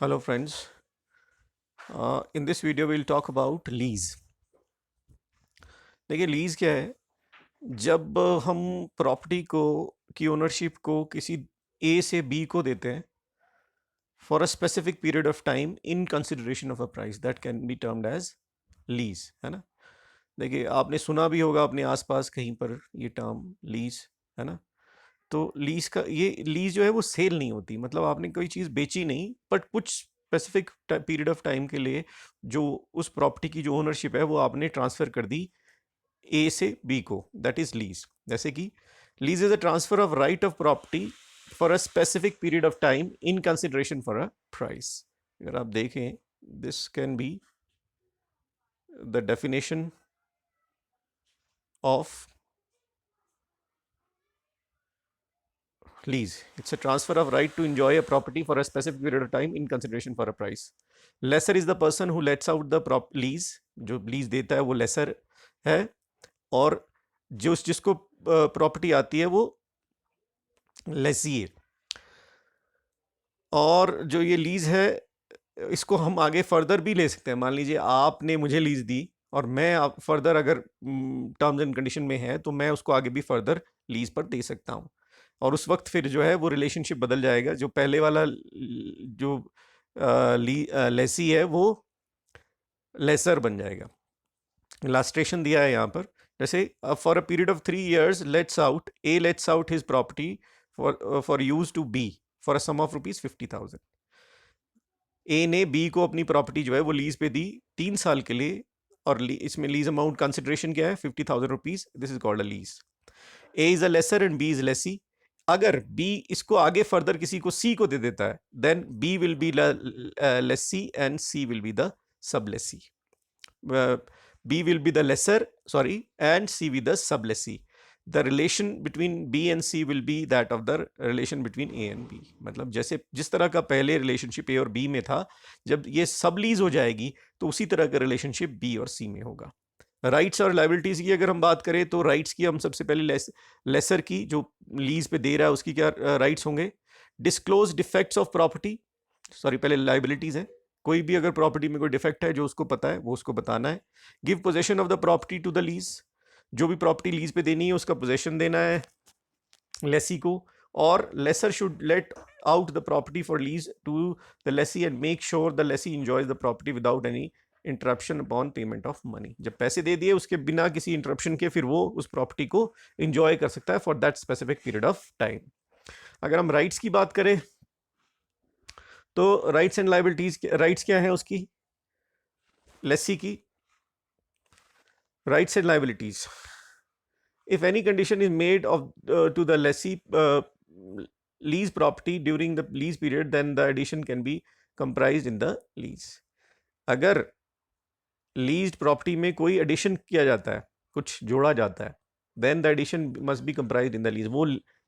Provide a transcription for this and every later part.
Hello friends, in this video we'll talk about lease. देखिए lease क्या है। जब हम प्रॉपर्टी को की ओनरशिप को किसी ए से बी को देते हैं for a specific period of time in consideration of a price, that can be termed as lease, है ना। देखिए आपने सुना भी होगा अपने आसपास कहीं पर ये टर्म लीज, है ना। तो लीज का ये लीज जो है वो सेल नहीं होती, मतलब आपने कोई चीज़ बेची नहीं, बट कुछ स्पेसिफिक पीरियड ऑफ टाइम के लिए जो उस प्रॉपर्टी की जो ओनरशिप है वो आपने ट्रांसफर कर दी ए से बी को, दैट इज लीज। जैसे कि lease is a transfer of right of property for a specific period of time in consideration for a price. अगर आप देखें, this can be the definition of lease. It's a transfer of right to enjoy a property for a specific period of time in consideration for a price. Lessor is the person who lets out the lease. जो lease देता है वो lessor है, और जो जिसको property आती है वो lessee है। और जो ये लीज है इसको हम आगे फर्दर भी ले सकते हैं। मान लीजिए आपने मुझे लीज दी और मैं आप फर्दर अगर टर्म्स एंड कंडीशन में है तो मैं उसको आगे भी फर्दर लीज पर दे सकता हूँ, और उस वक्त फिर जो है वो रिलेशनशिप बदल जाएगा। जो पहले वाला जो लेसी है वो लेसर बन जाएगा। इलास्ट्रेशन दिया है यहाँ पर, जैसे for a period of 3 years lets out his property for use to be for a sum of ₹50,000। A ने बी को अपनी प्रॉपर्टी जो है वो लीज पे दी 3 साल के लिए, और इसमें लीज अमाउंट कंसिडरेशन क्या है, ₹50,000। This is called a lease. A is a lessor and B is lessee. अगर बी इसको आगे फर्दर किसी को सी को दे देता है, then B will be lessee and C will be the sub lessee. B will be the lesser, sorry, and C be the sublessee. The relation between B and C will be that of the relation between A and B. मतलब जैसे जिस तरह का पहले relationship A और B में था, जब ये सब लीज हो जाएगी तो उसी तरह का रिलेशनशिप B और C में होगा। राइट्स और लाइबिलिटीज की अगर हम बात करें तो राइट्स की हम सबसे पहले लेसर की जो लीज पे दे रहा है उसकी क्या राइट्स होंगे। Disclose defects of property, sorry पहले लाइबिलिटीज है। कोई भी अगर प्रॉपर्टी में कोई डिफेक्ट है जो उसको पता है वो उसको बताना है। Give possession of the property to the lease, जो भी प्रॉपर्टी लीज पे देनी है उसका पोजेशन देना है लेसी को। और lessor should let out the property for lease to the lessee and make sure the lessee enjoys the property without any interruption upon payment of money. जब पैसे दे दिए उसके बिना किसी इंटरप्शन के फिर वो उस प्रॉपर्टी को एंजॉय कर सकता है for that specific period of time. अगर हम राइट्स की बात करें तो राइट्स एंड लाइबिलिटीज, राइट्स क्या है उसकी, लेसी की rights and liabilities. If any condition is made of to the lessee lease property during the lease period, then the addition can be comprised in the lease. अगर leased property में कोई addition किया जाता है, कुछ जोड़ा जाता है, then the addition must be comprised in the lease.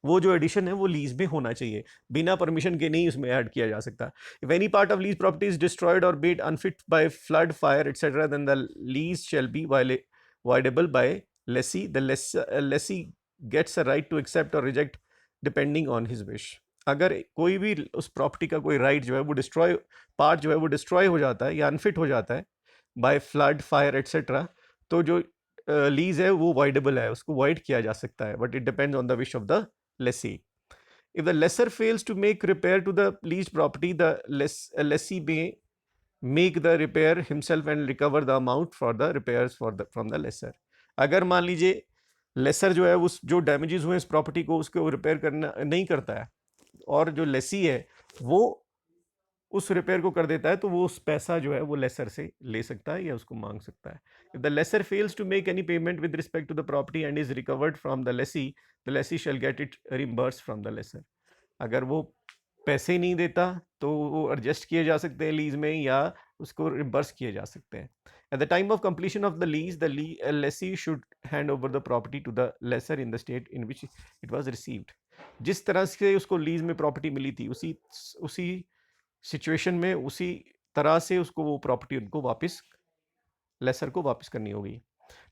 वो जो एडिशन है वो लीज में होना चाहिए, बिना परमिशन के नहीं उसमें ऐड किया जा सकता। If any part of lease property is destroyed और made unfit by flood, fire etcetera, then the lease shall be voidable by lessee. The lessee gets a right to accept और reject depending on his wish. अगर कोई भी उस property का कोई right जो है वो डिस्ट्रॉय, पार्ट जो है वो डिस्ट्रॉय हो जाता है या अनफिट हो जाता है बाय फ्लड, फायर एटसेट्रा, तो जो लीज है वो वाइडेबल है, उसको वाइड किया जा सकता है, but it depends on the wish of the lessee. If the lessor fails to make repair to the lease property, the lessee may make the repair himself and recover the amount for the repairs for the from the lessor. अगर मान लीजिए laser जो है उस जो damages हुए इस property को उसको रिपेयर करना नहीं करता है, और जो लेसी है वो उस रिपेयर को कर देता है, तो वो उस पैसा जो है वो लेसर से ले सकता है या उसको मांग सकता है। If the lessor fails to make any payment with respect to the property and is recovered from the lessee shall get it reimburse from the lessor. अगर वो पैसे नहीं देता तो वो एडजस्ट किए जा सकते हैं लीज में, या उसको रिम्बर्स किए जा सकते हैं। At the time of completion of the lease, the lessee should hand over the property to the lessor in the state in which it was received. जिस तरह से उसको लीज में प्रॉपर्टी मिली थी उसी उसी सिचुएशन में, उसी तरह से उसको वो प्रॉपर्टी उनको वापस लेसर को वापस करनी होगी।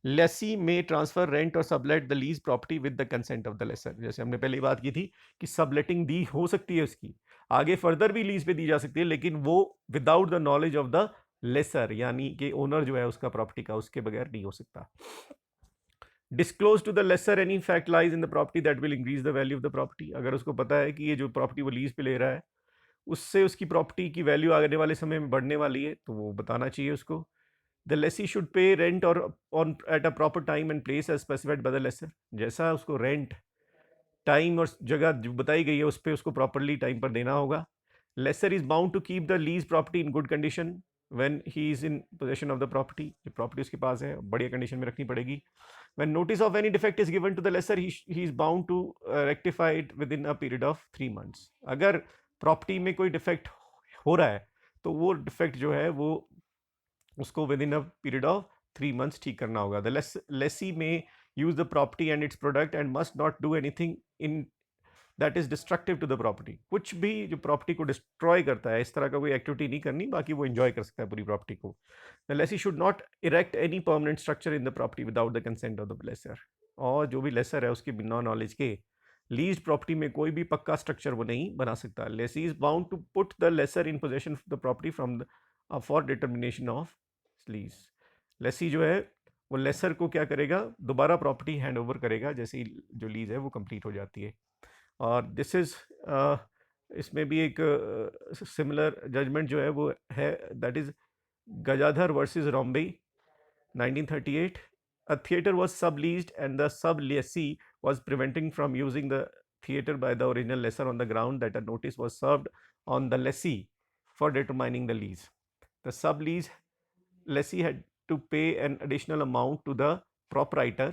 लेसी में ट्रांसफर रेंट और sublet the lease property with the consent of the lessor. जैसे हमने पहले बात की थी कि सबलेटिंग दी हो सकती है उसकी, आगे फर्दर भी लीज पे दी जा सकती है, लेकिन वो without the knowledge of the lessor, यानी कि ओनर जो है उसका प्रॉपर्टी का, उसके बगैर नहीं हो सकता। Disclose to the lessor any fact lies in the property that will increase the value of the property. अगर उसको पता है कि ये जो प्रॉपर्टी वो लीज पे ले रहा है उससे उसकी प्रॉपर्टी की वैल्यू आने वाले समय में बढ़ने वाली है, तो वो बताना चाहिए उसको। The lessee should pay rent और on at a proper time and place as specified by the lessor. जैसा उसको रेंट, टाइम और जगह जो बताई गई है उस पर उसको प्रॉपरली टाइम पर देना होगा। Lessor is bound to keep the lease property in good condition when he is in possession of the property. जो प्रॉपर्टी उसके पास है बढ़िया कंडीशन में रखनी पड़ेगी। When notice of any defect is given to the lessor he is bound to rectify it within a period of 3 months। अगर प्रॉपर्टी में कोई डिफेक्ट हो रहा है तो वो डिफेक्ट जो है वो उसको within a period of 3 months ठीक करना होगा। The lessee may use the property and its product and must not do anything in that is destructive to the property. कुछ भी जो प्रॉपर्टी को डिस्ट्रॉय करता है इस तरह का कोई एक्टिविटी नहीं करनी, बाकी वो एंजॉय कर सकता है पूरी प्रॉपर्टी को। The lessee should not erect any permanent structure in the property without the consent of the lessor. और जो भी लेसर है उसके बिना नॉलेज के लीज प्रॉपर्टी में कोई भी पक्का स्ट्रक्चर वो नहीं बना सकता। Lessee is bound to put the lessor in possession of the property from the for determination of lease. Lessee जो है वो लेसर को क्या करेगा, दोबारा प्रॉपर्टी हैंड ओवर करेगा जैसे ही जो लीज है वो कंप्लीट हो जाती है। और दिस इज इसमें भी एक सिमिलर जजमेंट जो है वो है, दैट इज गजाधर वर्सेस रॉम्बे 1938। A theater was subleased and the sublessee was preventing from using the theater by the original lessor on the ground that a notice was served on the lessee for determining the lease. The sublease lessee had to pay an additional amount to the proprietor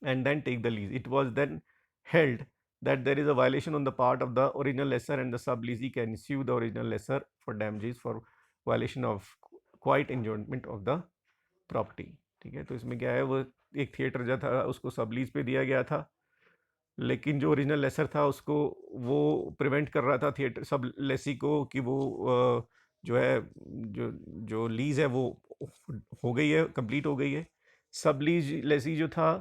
and then take the lease. It was then held that there is a violation on the part of the original lessor and the subleasee can sue the original lessor for damages for violation of quiet enjoyment of the property। ठीक है, तो इसमें क्या है, वो एक theatre जो था उसको सबलीज पे दिया गया था, लेकिन जो ओरिजिनल लेसर था उसको वो प्रिवेंट कर रहा था थिएटर सब लेसी को कि वो जो है जो जो लीज है वो हो गई है, कंप्लीट हो गई है। सब लीज लेसी जो था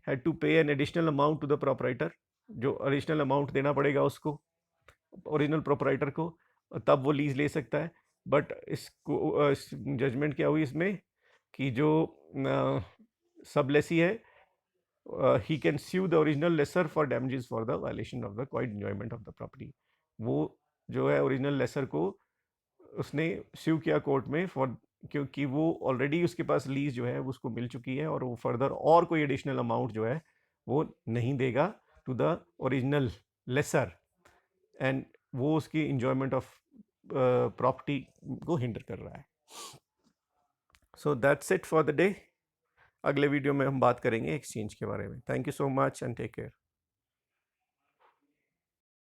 had to pay an additional amount to the proprietor, जो एडिशनल अमाउंट देना पड़ेगा उसको ओरिजिनल प्रोपराइटर को, तब वो लीज ले सकता है। बट इसको जजमेंट क्या हुई इसमें कि जो सब लेसी है he can sue the original lessor for damages for the violation of the quiet enjoyment of the property। वो जो है ओरिजिनल लेसर को उसने स्यू किया कोर्ट में फॉर, क्योंकि वो ऑलरेडी उसके पास लीज जो है उसको मिल चुकी है और वो फर्दर और कोई एडिशनल अमाउंट जो है वो नहीं देगा to the original lessor, and वो उसकी इंजॉयमेंट ऑफ प्रॉपर्टी को हिंडर कर रहा है। So that's it for the day. अगले वीडियो में हम बात करेंगे एक्सचेंज के बारे में। Thank you so much and take care.